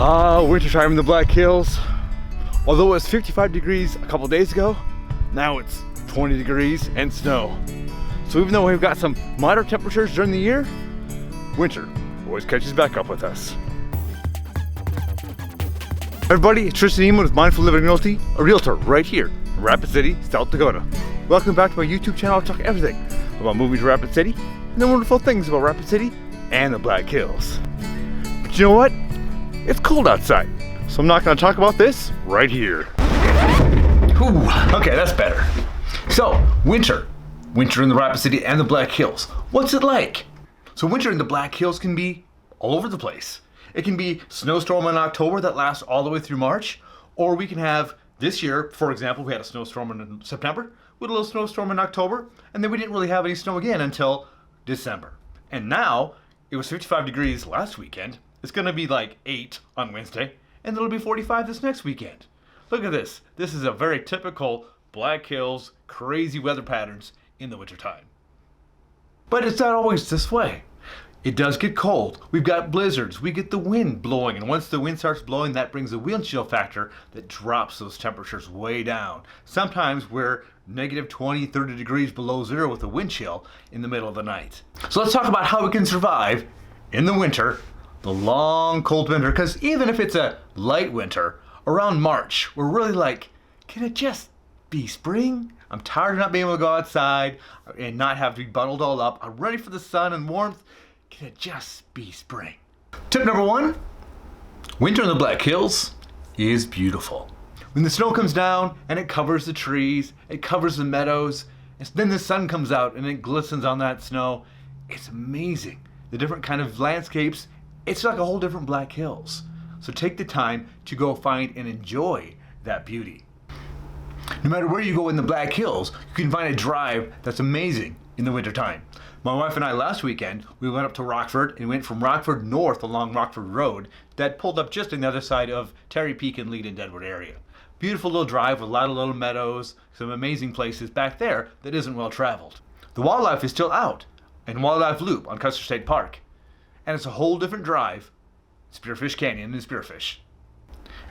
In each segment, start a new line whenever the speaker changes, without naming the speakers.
Winter time in the Black Hills. Although it was 55 degrees a couple days ago, now it's 20 degrees and snow. So even though we've got some moderate temperatures during the year, winter always catches back up with us. Everybody, it's Tristan Emond with Mindful Living Realty, a realtor right here in Rapid City, South Dakota. Welcome back to my YouTube channel. I talk everything about moving to Rapid City and the wonderful things about Rapid City and the Black Hills. But you know what? It's cold outside, so I'm not going to talk about this right here. Ooh, okay, that's better. So, winter in the Rapid City and the Black Hills. What's it like? So winter in the Black Hills can be all over the place. It can be snowstorm in October that lasts all the way through March, or we can have this year, for example, we had a snowstorm in September, with a little snowstorm in October, and then we didn't really have any snow again until December. And now, it was 55 degrees last weekend. It's going to be like 8 on Wednesday, and it'll be 45 this next weekend. Look at this. This is a very typical Black Hills crazy weather patterns in the wintertime. But it's not always this way. It does get cold. We've got blizzards. We get the wind blowing, and once the wind starts blowing, that brings a wind chill factor that drops those temperatures way down. Sometimes we're negative 20, 30 degrees below zero with a wind chill in the middle of the night. So let's talk about how we can survive in the winter, the long cold winter, because even if it's a light winter, around March, we're really like, can it just be spring? I'm tired of not being able to go outside and not have to be bundled all up. I'm ready for the sun and warmth. Can it just be spring? Tip number 1, winter in the Black Hills is beautiful. When the snow comes down and it covers the trees, it covers the meadows, and then the sun comes out and it glistens on that snow, it's amazing. The different kind of landscapes, it's like a whole different Black Hills. So take the time to go find and enjoy that beauty. No matter where you go in the Black Hills, you can find a drive that's amazing in the wintertime. My wife and I last weekend, we went up to Rockford and went from Rockford north along Rockford Road that pulled up just on the other side of Terry Peak and Lead and Deadwood area. Beautiful little drive with a lot of little meadows, some amazing places back there that isn't well traveled. The wildlife is still out in Wildlife Loop on Custer State Park. And it's a whole different drive, Spearfish Canyon and Spearfish.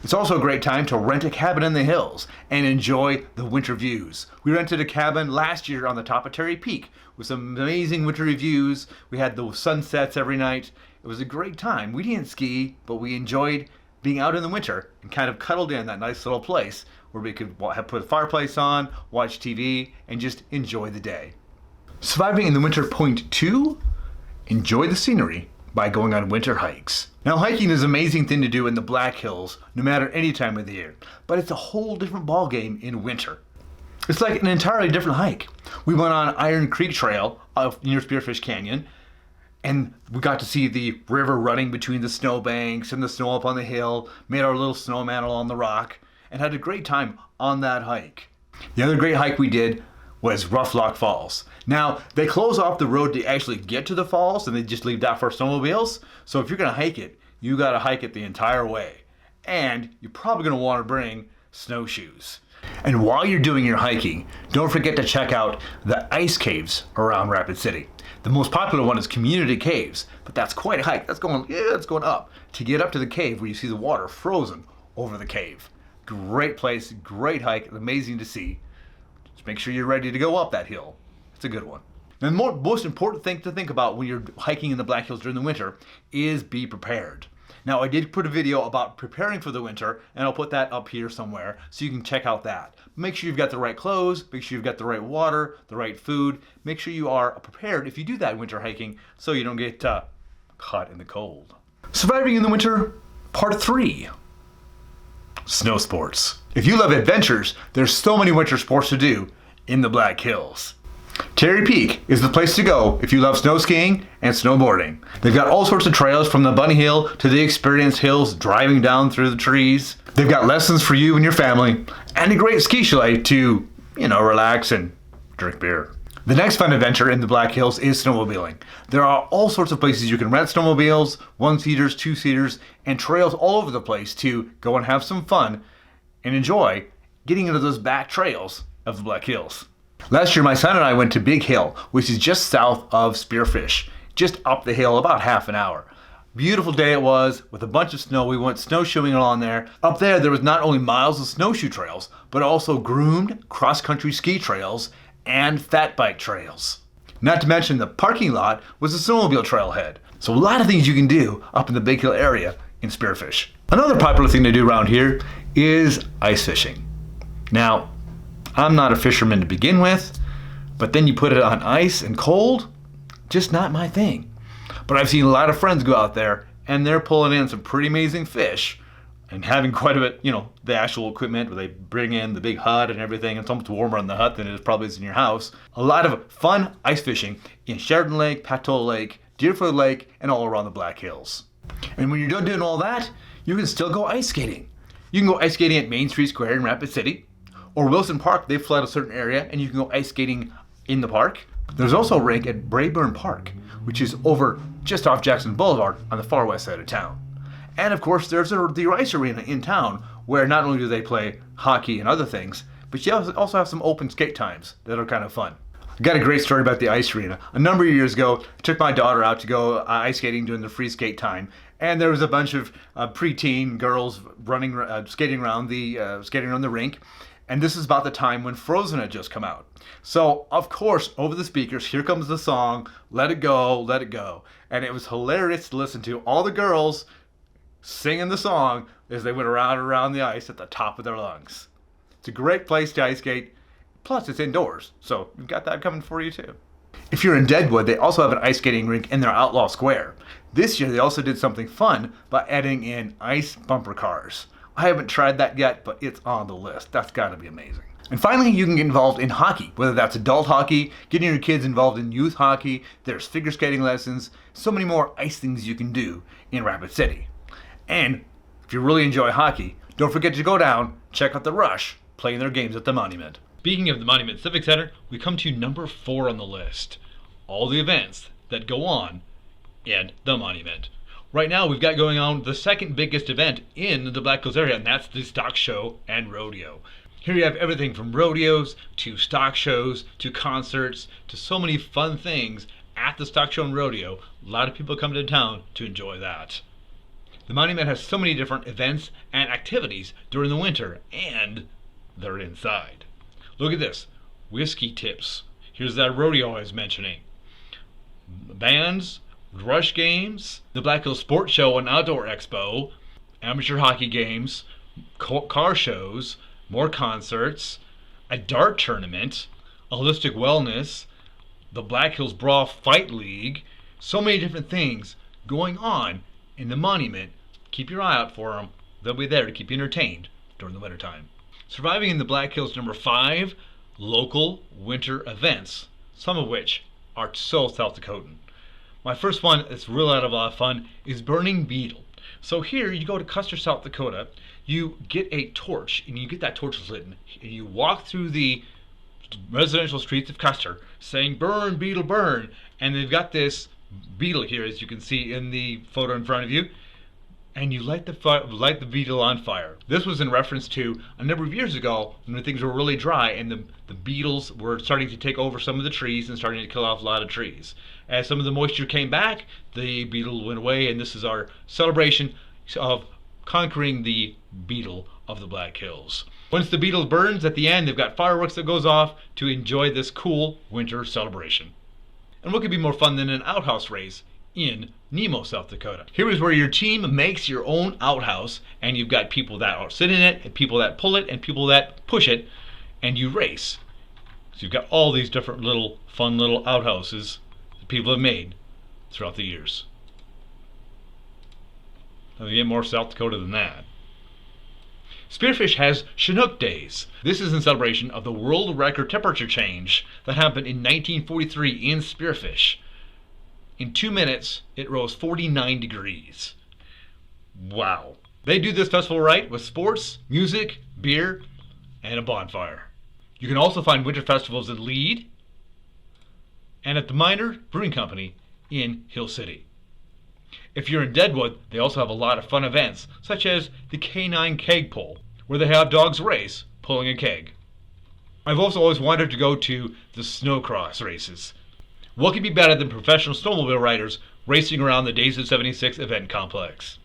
It's also a great time to rent a cabin in the hills and enjoy the winter views. We rented a cabin last year on the top of Terry Peak with some amazing wintry views. We had the sunsets every night. It was a great time. We didn't ski, but we enjoyed being out in the winter and kind of cuddled in that nice little place where we could put a fireplace on, watch TV, and just enjoy the day. Surviving in the winter point 2, enjoy the scenery by going on winter hikes. Now, hiking is an amazing thing to do in the Black Hills, no matter any time of the year, but it's a whole different ballgame in winter. It's like an entirely different hike. We went on Iron Creek Trail near Spearfish Canyon, and we got to see the river running between the snowbanks and the snow up on the hill, made our little snowman along the rock, and had a great time on that hike. The other great hike we did was Rough Lock Falls. Now, they close off the road to actually get to the falls, and they just leave that for snowmobiles. So if you're gonna hike it, you gotta hike it the entire way. And you're probably gonna wanna bring snowshoes. And while you're doing your hiking, don't forget to check out the ice caves around Rapid City. The most popular one is Community Caves, but that's quite a hike. It's going up to get up to the cave where you see the water frozen over the cave. Great place, great hike, amazing to see. Just make sure you're ready to go up that hill. It's a good one. And the most important thing to think about when you're hiking in the Black Hills during the winter is be prepared. Now, I did put a video about preparing for the winter, and I'll put that up here somewhere so you can check out that. Make sure you've got the right clothes, make sure you've got the right water, the right food. Make sure you are prepared if you do that winter hiking so you don't get caught in the cold. Surviving in the winter, part 3. Snow sports. If you love adventures, there's so many winter sports to do in the Black Hills. Terry Peak is the place to go if you love snow skiing and snowboarding. They've got all sorts of trails from the Bunny Hill to the Experience Hills, driving down through the trees. They've got lessons for you and your family, and a great ski chalet to, relax and drink beer. The next fun adventure in the Black Hills is snowmobiling. There are all sorts of places you can rent snowmobiles, 1-seaters, 2-seaters, and trails all over the place to go and have some fun and enjoy getting into those back trails of the Black Hills. Last year, my son and I went to Big Hill, which is just south of Spearfish, just up the hill about half an hour. Beautiful day it was, with a bunch of snow. We went snowshoeing along there. Up there was not only miles of snowshoe trails, but also groomed cross-country ski trails and fat bike trails. Not to mention the parking lot was a snowmobile trailhead. So a lot of things you can do up in the Big Hill area in Spearfish. Another popular thing to do around here is ice fishing. Now, I'm not a fisherman to begin with, but then you put it on ice and cold, just not my thing. But I've seen a lot of friends go out there and they're pulling in some pretty amazing fish and having quite a bit, the actual equipment where they bring in the big hut and everything. It's almost warmer in the hut than it probably is in your house. A lot of fun ice fishing in Sheridan Lake, Pateau Lake, Deerfield Lake, and all around the Black Hills. And when you're done doing all that, you can still go ice skating. You can go ice skating at Main Street Square in Rapid City, or Wilson Park. They've flooded a certain area and you can go ice skating in the park. There's also a rink at Brayburn Park, which is over just off Jackson Boulevard on the far west side of town. And of course, there's the ice arena in town, where not only do they play hockey and other things, but you also have some open skate times that are kind of fun. I got a great story about the ice arena. A number of years ago, I took my daughter out to go ice skating during the free skate time, and there was a bunch of preteen girls skating around the rink. And this is about the time when Frozen had just come out. So, of course, over the speakers, here comes the song, Let It Go, Let It Go. And it was hilarious to listen to all the girls singing the song as they went around and around the ice at the top of their lungs. It's a great place to ice skate. Plus, it's indoors. So, you've got that coming for you, too. If you're in Deadwood, they also have an ice skating rink in their Outlaw Square. This year, they also did something fun by adding in ice bumper cars. I haven't tried that yet, but it's on the list. That's got to be amazing. And finally, you can get involved in hockey, whether that's adult hockey, getting your kids involved in youth hockey, there's figure skating lessons, so many more ice things you can do in Rapid City. And if you really enjoy hockey, don't forget to go down, check out the Rush, playing their games at the Monument. Speaking of the Monument Civic Center, we come to number 4 on the list. All the events that go on in the Monument. Right now, we've got going on the second biggest event in the Black Hills area, and that's the stock show and rodeo. Here you have everything from rodeos to stock shows to concerts to so many fun things at the stock show and rodeo. A lot of people come to town to enjoy that. The Monument has so many different events and activities during the winter, and they're inside. Look at this. Whiskey tips. Here's that rodeo I was mentioning. Bands, rush games, the Black Hills Sports Show and Outdoor Expo, amateur hockey games, car shows, more concerts, a dart tournament, holistic wellness, the Black Hills Brawl Fight League, so many different things going on in the Monument. Keep your eye out for them. They'll be there to keep you entertained during the wintertime. Surviving in the Black Hills, number 5, local winter events, some of which are so South Dakotan. My first one that's really a lot of fun is Burning Beetle. So here you go to Custer, South Dakota, you get a torch, and you get that torch lit, and you walk through the residential streets of Custer saying, "Burn, beetle, burn." And they've got this beetle here, as you can see in the photo in front of you, and you light the beetle on fire. This was in reference to a number of years ago when things were really dry and the beetles were starting to take over some of the trees and starting to kill off a lot of trees. As some of the moisture came back, the beetle went away, and this is our celebration of conquering the beetle of the Black Hills. Once the beetle burns, at the end they've got fireworks that goes off to enjoy this cool winter celebration. And what could be more fun than an outhouse race in Nemo, South Dakota? Here is where your team makes your own outhouse, and you've got people that are sit in it, and people that pull it, and people that push it, and you race. So you've got all these different fun little outhouses that people have made throughout the years. Now you get more South Dakota than that. Spearfish has Chinook Days. This is in celebration of the world record temperature change that happened in 1943 in Spearfish. In 2 minutes, it rose 49 degrees. Wow. They do this festival right with sports, music, beer, and a bonfire. You can also find winter festivals at Lead and at the Minor Brewing Company in Hill City. If you're in Deadwood, they also have a lot of fun events, such as the K9 Keg Pull, where they have dogs race pulling a keg. I've also always wanted to go to the snowcross races. What could be better than professional snowmobile riders
racing around the Days of 76 event complex.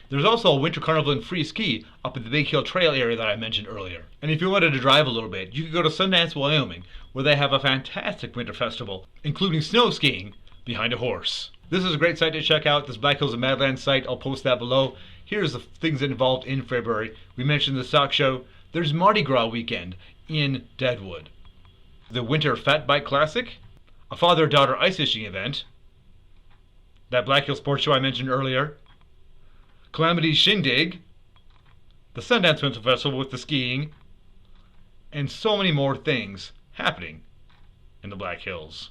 There's also a winter carnival and free ski up at the Big Hill Trail area that I mentioned earlier. And if you wanted to drive a little bit, you could go to Sundance, Wyoming, where they have a fantastic winter festival, including snow skiing behind a horse. This is a great site to check out, this Black Hills of Madland site. I'll post that below. Here's the things involved in February. We mentioned the stock show. There's Mardi Gras weekend in Deadwood. The Winter Fat Bike Classic, a father-daughter ice fishing event, that Black Hill Sports Show I mentioned earlier, Calamity Shindig, the Sundance Winter Festival with the skiing, and so many more things happening in the Black Hills.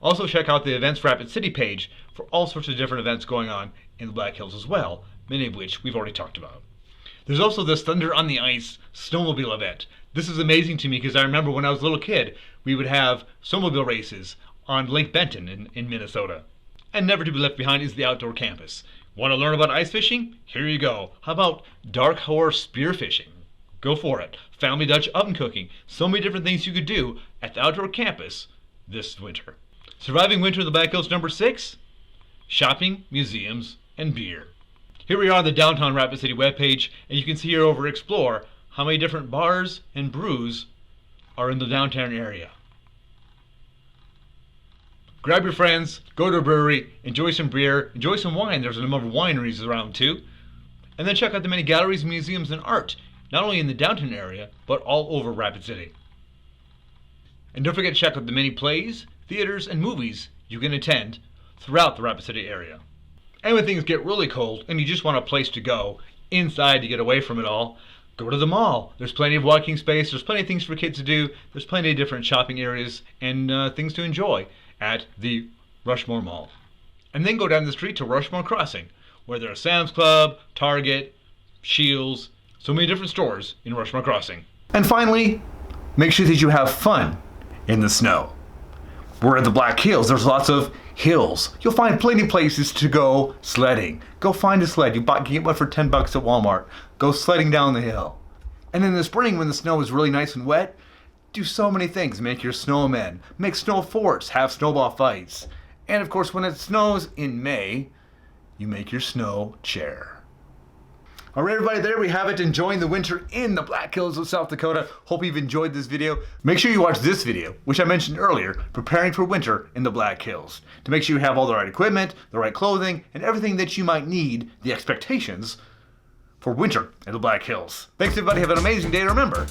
Also check out the Events Rapid City page for all sorts of different events going on in the Black Hills as well, many of which we've already talked about. There's also this Thunder on the Ice snowmobile event. This is amazing to me because I remember when I was a little kid, we would have snowmobile races on Lake Benton in Minnesota. And never to be left behind is the outdoor campus. Want to learn about ice fishing? Here you go. How about dark horse spearfishing? Go for it. Family Dutch oven cooking. So many different things you could do at the outdoor campus this winter. Surviving winter in the Black Hills number 6, shopping, museums, and beer. Here we are on the Downtown Rapid City webpage, and you can see here over Explore how many different bars and brews are in the downtown area. Grab your friends, go to a brewery, enjoy some beer, enjoy some wine. There's a number of wineries around too. And then check out the many galleries, museums, and art, not only in the downtown area, but all over Rapid City. And don't forget to check out the many plays, theaters, and movies you can attend throughout the Rapid City area. And when things get really cold and you just want a place to go inside to get away from it all, go to the mall. There's plenty of walking space, there's plenty of things for kids to do, there's plenty of different shopping areas and things to enjoy at the Rushmore Mall. And then go down the street to Rushmore Crossing, where there are Sam's Club, Target, Shields, so many different stores in Rushmore Crossing. And finally, make sure that you have fun in the snow. We're at the Black Hills. There's lots of hills. You'll find plenty of places to go sledding. Go find a sled. You can get one for $10 at Walmart. Go sledding down the hill. And in the spring, when the snow is really nice and wet, do so many things. Make your snowmen. Make snow forts. Have snowball fights. And of course, when it snows in May, you make your snow chair. All right, everybody, there we have it. Enjoying the winter in the Black Hills of South Dakota. Hope you've enjoyed this video. Make sure you watch this video, which I mentioned earlier, preparing for winter in the Black Hills, to make sure you have all the right equipment, the right clothing, and everything that you might need, the expectations for winter in the Black Hills. Thanks, everybody. Have an amazing day. Remember,